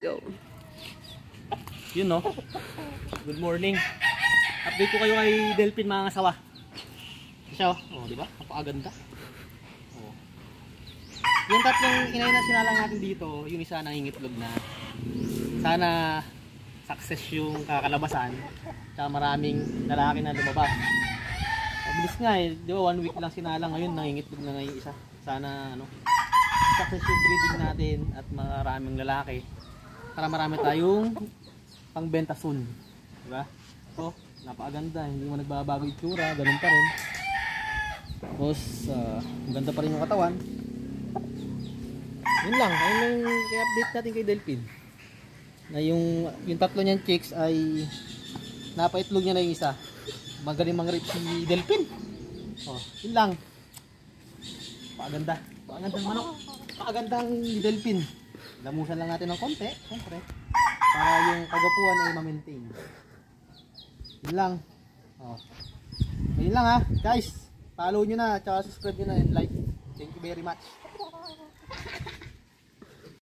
Go. Yun no. Good morning. Update ko kayo kay Delphin mga kasawa. Siya oh, di ba? Napakaganda. Oh. Yung tatlong inay na sinalang natin dito, yung isa nangingitlog na. Sana success yung kakalabasan. Tsaka maraming lalaki na lumabas. Mabilis nga eh, di ba 1 week lang sinalang, ngayon nangingitlog na ngayon isa. Sana ano, success yung breeding natin at maraming lalaki. Para marami tayong pangbenta soon, diba? So, napakaganda, hindi mo nagbabago yung itsura, ganun pa rin. Tapos, ganda pa rin yung katawan. Yun lang, ayun yung i-update natin kay Delphin. Na yung tatlo niyang chicks ay napaitlog niya na yung isa. Magaling mang-rip si Delphin. Oh, yun lang. Napakaganda. Napakagandang manok. Napakagandang Delphin. Lamusan lang natin ng konti, siyempre, para yung kagapuan ay ma-maintain. Yun lang. Oh. Yun lang ha, guys. Follow nyo na, tsaka subscribe nyo na and like. Thank you very much.